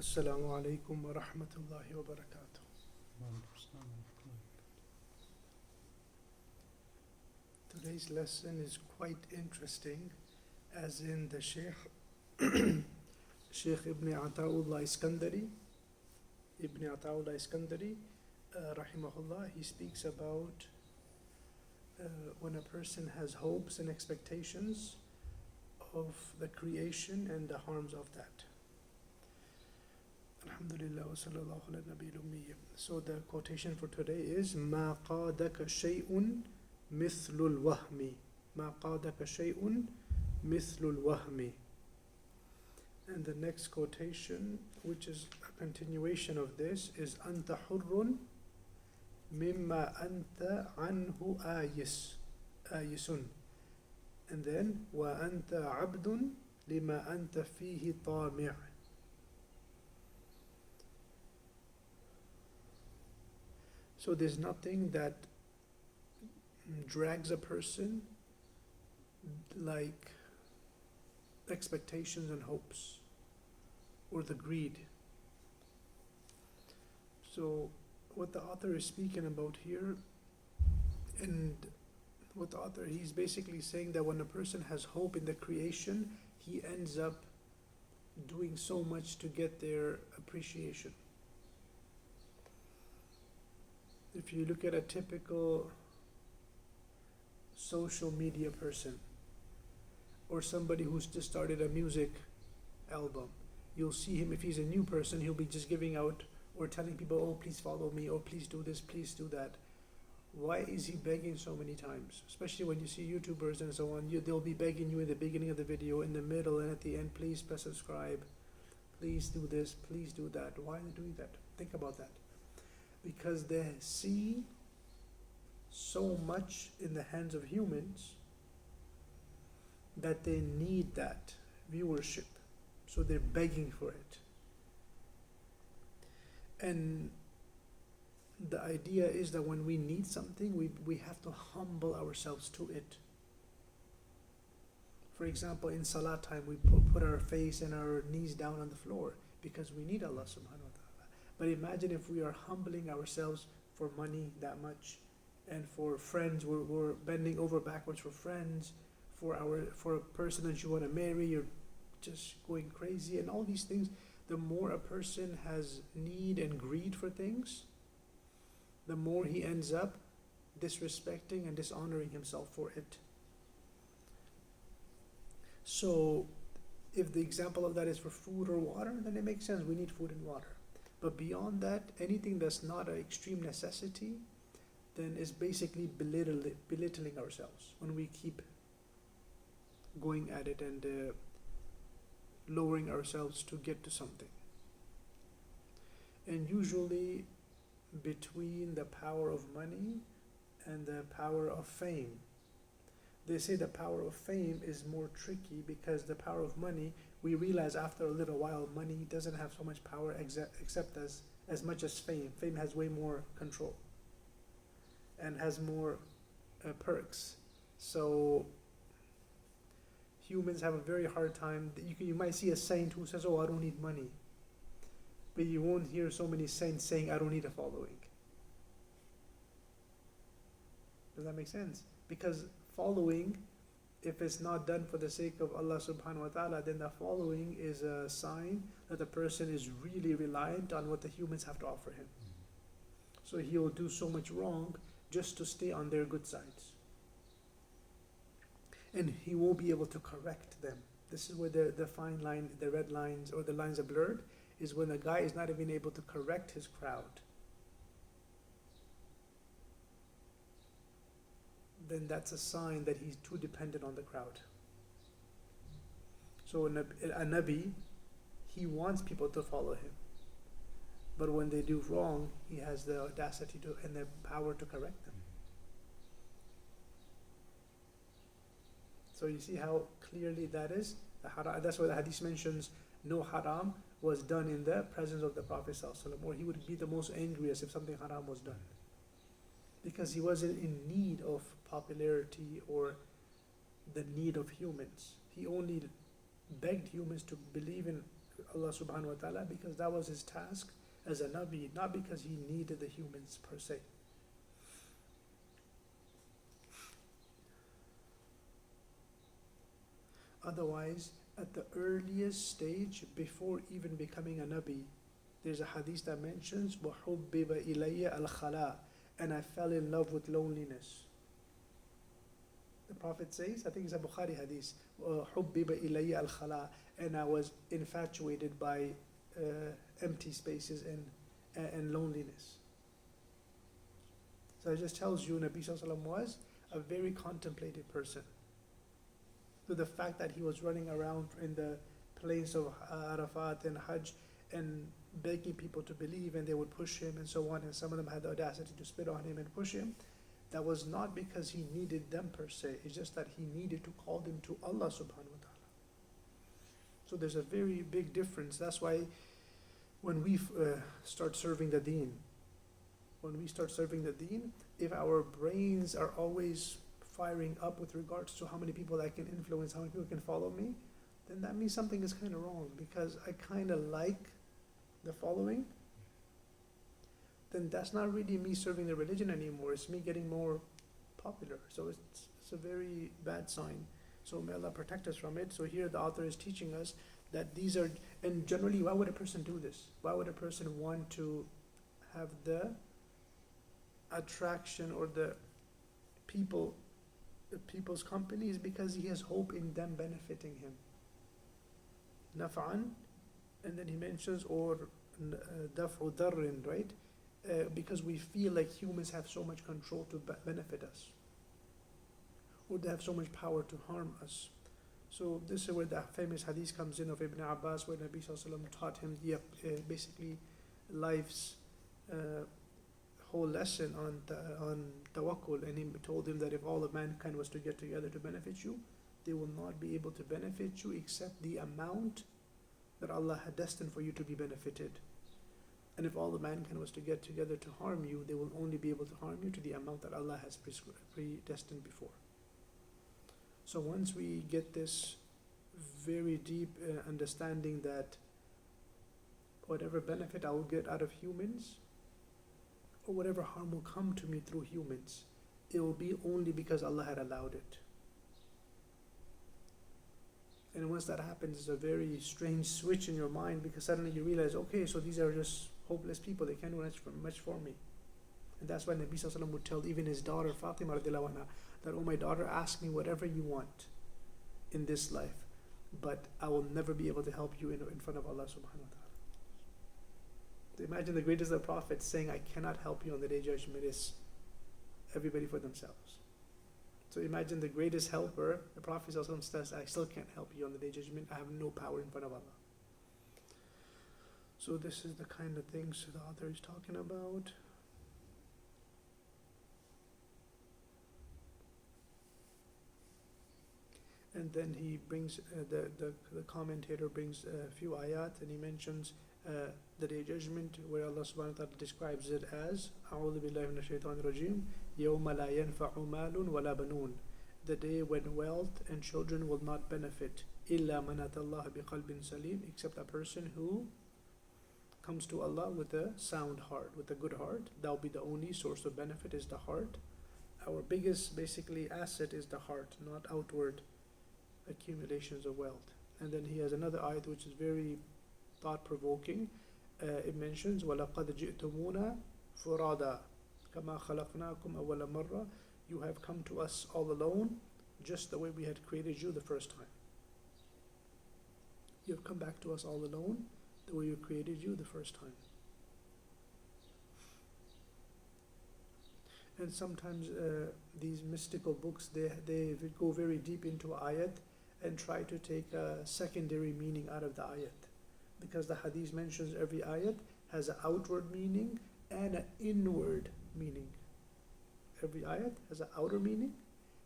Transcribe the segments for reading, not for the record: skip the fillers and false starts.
Assalamu alaikum wa rahmatullahi wa barakatuh. Today's lesson is quite interesting, as in the Sheikh Ibn Ata'ullah Iskandari, rahimahullah, he speaks about when a person has hopes and expectations of the creation and the harms of that. Alhamdulillah wa sallallahu ala nabiyil ummiyya. So the quotation for today is ما قادك شيء مثل الوهم ما قادك شيء مثل الوهم. And the next quotation, which is a continuation of this, is أنت حر مما أنت عنه آيس. And then وأنت عبد لما أنت فيه طامع. So there's nothing that drags a person like expectations and hopes, or the greed. So what the author is speaking about here, and what the author, he's basically saying that when a person has hope in the creation, he ends up doing so much to get their appreciation. If you look at a typical social media person, or somebody who's just started a music album, you'll see him, if he's a new person, he'll be just giving out or telling people, oh, please follow me, or please do this, please do that. Why is he begging so many times? Especially when you see YouTubers and so on, they'll be begging you in the beginning of the video, in the middle, and at the end, please press subscribe, please do this, please do that. Why are they doing that? Think about that. Because they see so much in the hands of humans that they need that viewership. So they're begging for it. And the idea is that when we need something, we have to humble ourselves to it. For example, in salah time, we put our face and our knees down on the floor because we need Allah subhanahu wa ta'ala. But imagine if we are humbling ourselves for money that much, and for friends, we're bending over backwards for friends, for a person that you want to marry, you're just going crazy, and all these things. The more a person has need and greed for things, the more he ends up disrespecting and dishonoring himself for it. So if the example of that is for food or water, then it makes sense, we need food and water. But beyond that, anything that's not an extreme necessity, then is basically belittling ourselves when we keep going at it and lowering ourselves to get to something. And usually between the power of money and the power of fame, they say the power of fame is more tricky, because the power of money, we realize after a little while, money doesn't have so much power except as much as fame. Fame has way more control and has more perks. So humans have a very hard time. You might see a saint who says, oh, I don't need money. But you won't hear so many saints saying, I don't need a following. Does that make sense? Because following, if it's not done for the sake of Allah subhanahu wa ta'ala, then the following is a sign that the person is really reliant on what the humans have to offer him. So he will do so much wrong just to stay on their good sides. And he won't be able to correct them. This is where the fine line, the red lines, or the lines are blurred, is when the guy is not even able to correct his crowd. Then that's a sign that he's too dependent on the crowd. So a Nabi, he wants people to follow him. But when they do wrong, he has the audacity and the power to correct them. So you see how clearly that is? That's why the hadith mentions no haram was done in the presence of the Prophet ﷺ, or he would be the most angriest if something haram was done. Because he wasn't in need of popularity or the need of humans. He only begged humans to believe in Allah subhanahu wa ta'ala, because that was his task as a Nabi, not because he needed the humans per se. Otherwise, at the earliest stage, before even becoming a Nabi, there's a hadith that mentions, وَحُبِّبَ إِلَيَّ الْخَلَاء, and I fell in love with loneliness. The Prophet says, I think it's a Bukhari hadith, حُبِّبَ إِلَيَّ الْخَلَاء, and I was infatuated by empty spaces and loneliness. So it just tells you Nabi Sallallahu Alaihi Wasallam was a very contemplative person. So the fact that he was running around in the plains of Arafat and Hajj and begging people to believe, and they would push him and so on, and some of them had the audacity to spit on him and push him, that was not because he needed them per se, it's just that he needed to call them to Allah subhanahu wa ta'ala. So there's a very big difference. That's why when we start serving the deen, if our brains are always firing up with regards to how many people I can influence, how many people can follow me, then that means something is kind of wrong, because I kind of like the following, then that's not really me serving the religion anymore, it's me getting more popular. So it's a very bad sign. So may Allah protect us from it. So here the author is teaching us that these are, and generally, why would a person do this? Why would a person want to have the attraction or the people's company? Is because he has hope in them benefiting him. Naf'an, and then he mentions, or daf'u darrin, right? Because we feel like humans have so much control to benefit us, or they have so much power to harm us. So this is where the famous hadith comes in of Ibn Abbas, where Nabi Sallallahu Alaihi Wasallam taught him basically life's whole lesson on tawakkul, and he told him that if all of mankind was to get together to benefit you, they will not be able to benefit you except the amount that Allah had destined for you to be benefited. And if all of mankind was to get together to harm you, they will only be able to harm you to the amount that Allah has predestined before. So once we get this very deep understanding that whatever benefit I will get out of humans, or whatever harm will come to me through humans, it will be only because Allah had allowed it. And once that happens, it's a very strange switch in your mind, because suddenly you realize, okay, so these are just hopeless people, they can't do much for me. And that's why Nabi Sallallahu Alaihi Wasallam would tell even his daughter Fatima radiallahu anha, that, oh my daughter, ask me whatever you want in this life, but I will never be able to help you in front of Allah subhanahu wa ta'ala. So imagine the greatest of the prophets saying, I cannot help you on the day of judgment, is everybody for themselves. So imagine the greatest helper, the Prophet says, I still can't help you on the day of judgment, I have no power in front of Allah. So this is the kind of things the author is talking about. And then he brings, the commentator brings a few ayat, and he mentions the day of judgment, where Allah subhanahu wa ta'ala describes it as أعوذ بالله من الشيطان الرجيم يوم لا ينفع مال ولا بنون, the day when wealth and children will not benefit, إلا من أتى الله بقلب سليم, except a person who comes to Allah with a sound heart, with a good heart. That will be the only source of benefit, is the heart. Our biggest basically asset is the heart, not outward accumulations of wealth. And then he has another ayat which is very thought-provoking. It mentions وَلَقَدْ جِئْتُمُونَا فُرَادًا كَمَا خَلَقْنَاكُمْ أَوَّلَ مَرَّةٍ, you have come to us all alone, just the way we had created you the first time. You have come back to us all alone, the way we created you the first time. And sometimes these mystical books, they go very deep into ayat and try to take a secondary meaning out of the ayat. Because the hadith mentions every ayat has an outward meaning and an inward meaning. Every ayat has an outer meaning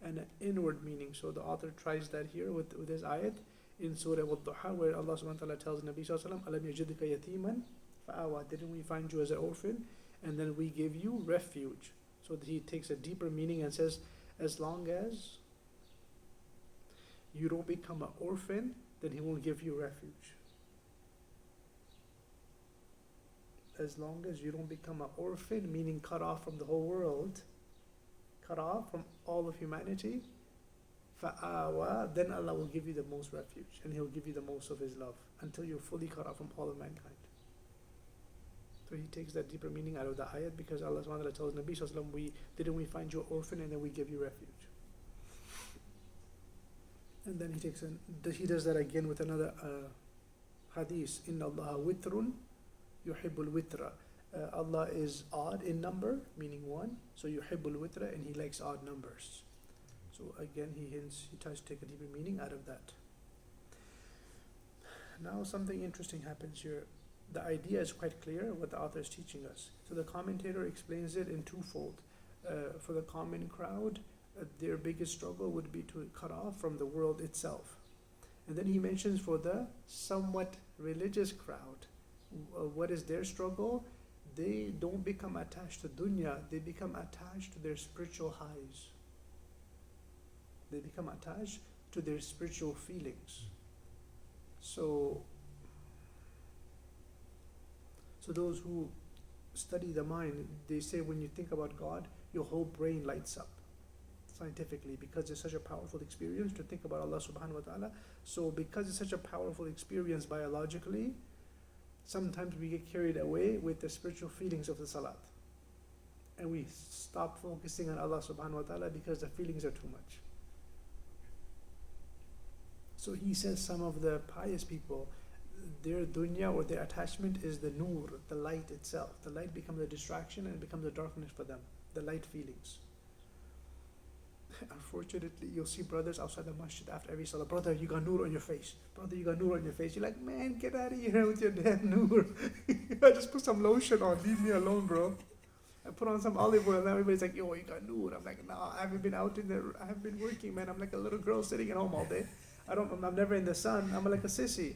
and an inward meaning. So the author tries that here with this ayat in Surah Wad-Duha, where Allah subhanahu wa ta'ala tells Nabi sallallahu alayhi wa sallam, Alam yajidka yatiman fa'awa, didn't we find you as an orphan, and then we give you refuge. So he takes a deeper meaning and says, as long as you don't become an orphan, then he won't give you refuge. as long as you don't become an orphan, meaning cut off from the whole world, cut off from all of humanity, فَآوَى, then Allah will give you the most refuge and He'll give you the most of His love until you're fully cut off from all of mankind. So He takes that deeper meaning out of the ayat, because Allah subhanahu wa ta'ala tells Nabi sallallahu alaihi wasallam, didn't we find you an orphan and then we give you refuge? And then He does that again with another hadith, Inna Allah witrun yuhibbul witra. Allah is odd in number, meaning one, so yuhibbul witra, and He likes odd numbers. So again, he tries to take a deeper meaning out of that. Now something interesting happens here. The idea is quite clear, what the author is teaching us. So the commentator explains it in twofold. For the common crowd, their biggest struggle would be to cut off from the world itself. And then he mentions for the somewhat religious crowd, what is their struggle? They don't become attached to dunya, they become attached to their spiritual highs. They become attached to their spiritual feelings. So those who study the mind, they say when you think about God, your whole brain lights up scientifically, because it's such a powerful experience to think about Allah subhanahu wa ta'ala. So because it's such a powerful experience biologically, sometimes we get carried away with the spiritual feelings of the salat. And we stop focusing on Allah subhanahu wa ta'ala because the feelings are too much. So he says some of the pious people, their dunya or their attachment is the nur, the light itself. The light becomes a distraction and it becomes a darkness for them, the light feelings. Unfortunately, you'll see brothers outside the masjid after every salah, brother, you got nur on your face. Brother, you got nur on your face. You're like, man, get out of here with your damn nur. I just put some lotion on, leave me alone, bro. I put on some olive oil and everybody's like, yo, you got nur. I'm like, nah, I haven't been out I haven't been working, man. I'm like a little girl sitting at home all day. I'm never in the sun. I'm like a sissy.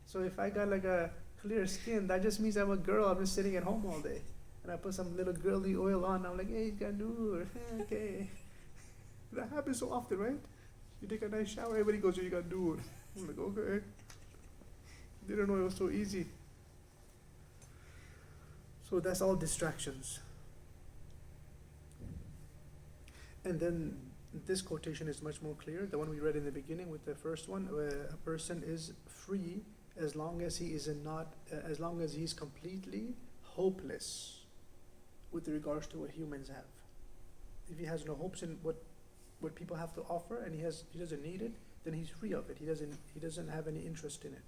So if I got like a clear skin, that just means I'm a girl. I'm just sitting at home all day. And I put some little girly oil on. I'm like, hey, you got nur. Okay. That happens so often, right? You take a nice shower, everybody goes, oh, you got nur. I'm like, okay. Didn't know it was so easy. So that's all distractions. And then this quotation is much more clear, the one we read in the beginning with the first one, where a person is free as long as he is completely hopeless with regards to what humans have. If he has no hopes in what people have to offer and he doesn't need it, then he's free of it. He doesn't have any interest in it.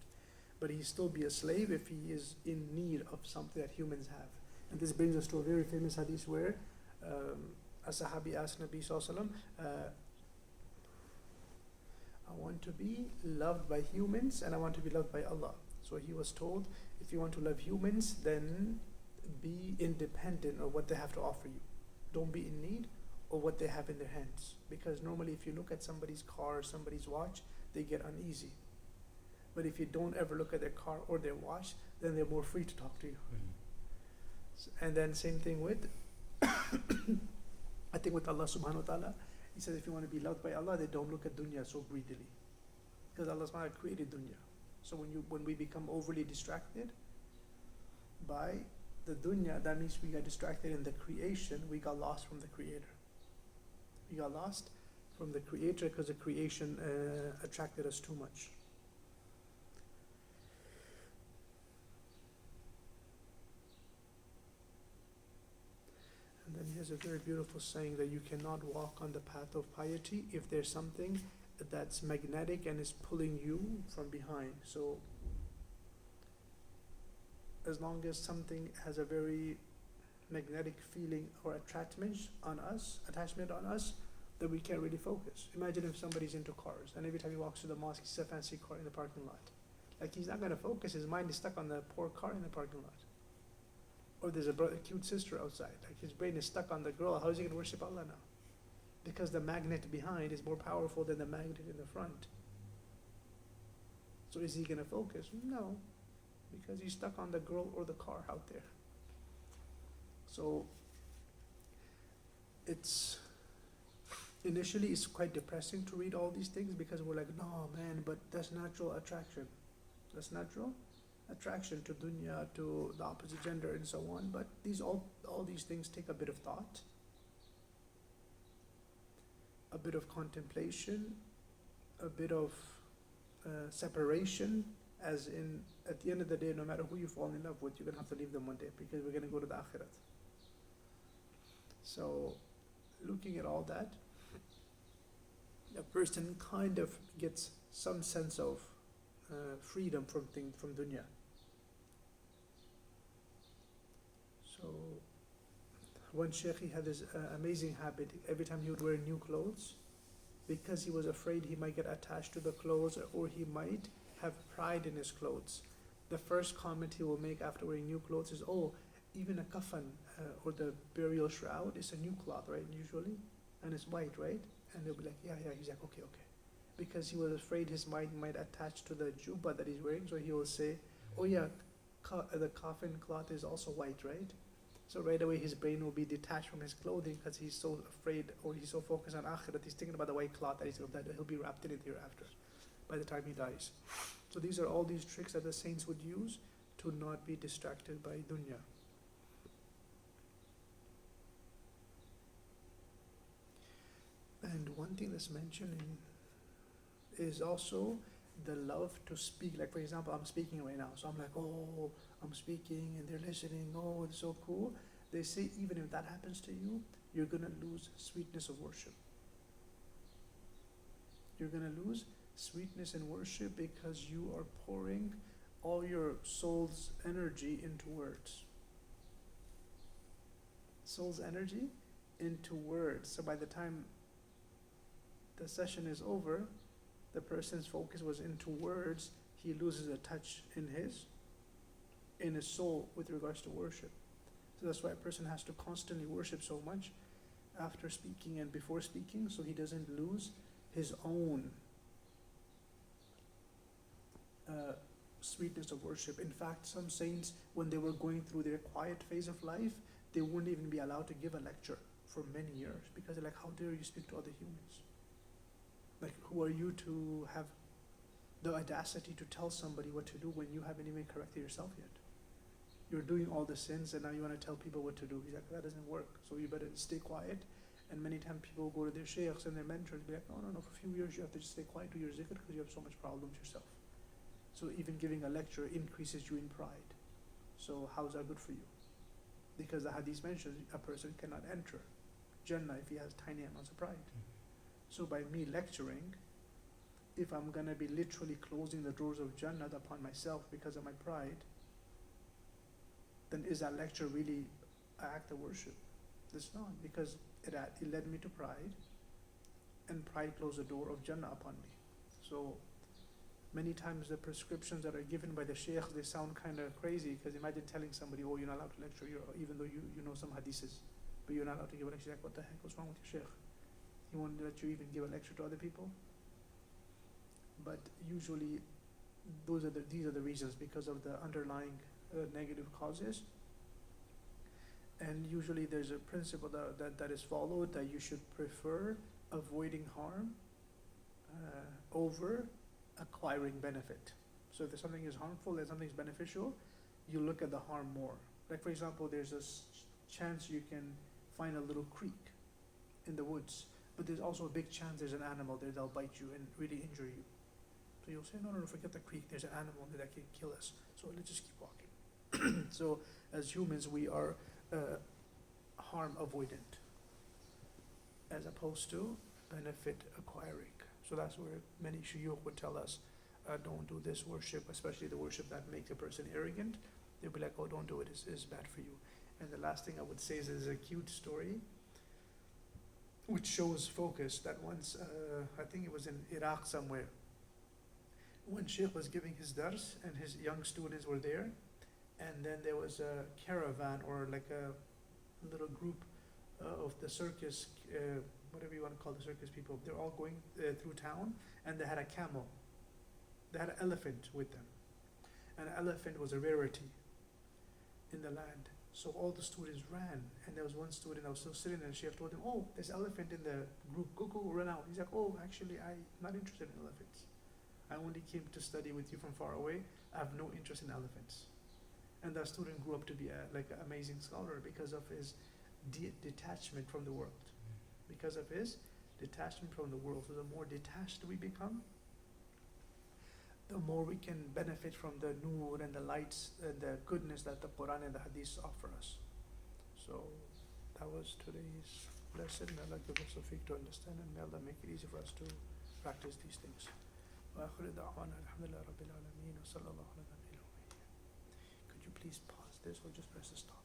But he still be a slave if he is in need of something that humans have. And this brings us to a very famous hadith where a Sahabi asked Nabi Sallallahu Alaihi Wasallam, I want to be loved by humans and I want to be loved by Allah. So he was told, if you want to love humans, then be independent of what they have to offer you. Don't be in need of what they have in their hands. Because normally if you look at somebody's car or somebody's watch, they get uneasy. But if you don't ever look at their car or their watch, then they're more free to talk to you. And then same thing with I think with Allah subhanahu wa ta'ala, He says if you want to be loved by Allah, then don't look at dunya so greedily. Because Allah subhanahu wa ta'ala created dunya. So when we become overly distracted by the dunya, that means we got distracted in the creation, we got lost from the Creator. We got lost from the Creator because the creation attracted us too much. And then he has a very beautiful saying that you cannot walk on the path of piety if there's something that's magnetic and is pulling you from behind. So as long as something has a very magnetic feeling or attachment on us, then we can't really focus. Imagine if somebody's into cars and every time he walks to the mosque, he sees a fancy car in the parking lot. Like he's not going to focus, his mind is stuck on the poor car in the parking lot. Or there's a cute sister outside, like his brain is stuck on the girl. How is he going to worship Allah now? Because the magnet behind is more powerful than the magnet in the front. So is he going to focus? No, because he's stuck on the girl or the car out there. So initially it's quite depressing to read all these things because we're like, no man, but that's natural attraction. That's natural attraction to dunya, to the opposite gender, and so on. But all these things take a bit of thought, a bit of contemplation, a bit of separation, as in, at the end of the day, no matter who you fall in love with, you're going to have to leave them one day, because we're going to go to the akhirat. So, looking at all that, a person kind of gets some sense of freedom from dunya. So, one sheikh, he had this amazing habit. Every time he would wear new clothes, because he was afraid he might get attached to the clothes, or he might have pride in his clothes, the first comment he will make after wearing new clothes is, oh, even a kafan, or the burial shroud, is a new cloth, right, usually, and it's white, right? And they'll be like, yeah, he's like, okay. Because he was afraid his mind might attach to the jubba that he's wearing, so he will say, oh yeah, the coffin cloth is also white, right? So right away his brain will be detached from his clothing, because he's so afraid, or he's so focused on akhirat, he's thinking about the white cloth that he'll be wrapped in it hereafter by the time he dies. So these are all these tricks that the saints would use to not be distracted by dunya. And one thing that's mentioned is also the love to speak. Like, for example, I'm speaking right now, so I'm like, oh, I'm speaking and they're listening, oh, it's so cool. They say even if that happens to you, you're going to lose sweetness of worship. You're going to lose sweetness in worship, because you are pouring all your soul's energy into words. Soul's energy into words. So by the time the session is over, the person's focus was into words, he loses a touch in his soul with regards to worship. So that's why a person has to constantly worship so much after speaking and before speaking, so he doesn't lose his own sweetness of worship. In fact, some saints, when they were going through their quiet phase of life, they wouldn't even be allowed to give a lecture for many years, because they're like, how dare you speak to other humans? Like, who are you to have the audacity to tell somebody what to do when you haven't even corrected yourself yet? You're doing all the sins and now you want to tell people what to do. He's like, that doesn't work. So you better stay quiet. And many times people go to their sheikhs and their mentors, be like, no, for a few years you have to just stay quiet, do your zikr, because you have so much problems yourself. So even giving a lecture increases you in pride. So how's that good for you? Because the hadith mentions a person cannot enter Jannah if he has tiny amounts of pride. So by me lecturing, if I'm going to be literally closing the doors of Jannah upon myself because of my pride, then is that lecture really an act of worship? It's not, because it led me to pride, and pride closed the door of Jannah upon me. So many times the prescriptions that are given by the sheikhs, they sound kind of crazy, because imagine telling somebody, oh, you're not allowed to lecture, even though you know some hadiths, but you're not allowed to give a lecture. Like, what the heck, what's wrong with your sheikh? He won't let you even give a lecture to other people. But usually these are the reasons, because of the underlying negative causes. And usually there's a principle that is followed, that you should prefer avoiding harm over acquiring benefit. So if something is harmful and something is beneficial, you look at the harm more. Like, for example, there's a chance you can find a little creek in the woods, but there's also a big chance there's an animal there that'll bite you and really injure you. So you'll say, no, forget the creek, there's an animal there that can kill us, so let's just keep walking. So as humans, we are harm avoidant, as opposed to benefit acquiring. So that's where many shuyukh would tell us, don't do this worship, especially the worship that makes a person arrogant. They'll be like, oh, don't do it, it's bad for you. And the last thing I would say is there's a cute story which shows focus, that once, I think it was in Iraq somewhere, one sheikh was giving his dars and his young students were there, and then there was a caravan, or like a little group of the circus, whatever you want to call the circus people. They're all going through town, and they had a camel. They had an elephant with them. An elephant was a rarity in the land. So all the students ran, and there was one student that was still sitting there, and sheikh told him, oh, there's an elephant in the group, go run out. He's like, oh, actually, I'm not interested in elephants. I only came to study with you from far away. I have no interest in elephants. And that student grew up to be like an amazing scholar because of his detachment from the world. Because of his detachment from the world. So the more detached we become, the more we can benefit from the nur and the lights and the goodness that the Quran and the Hadith offer us. So that was today's lesson. May Allah give us a tawfiq to understand, and may Allah make it easy for us to practice these things. وآخر دعوانا الحمد لله رب العالمين وصلى الله على نبينا محمد. Could you please pause this or just press the stop?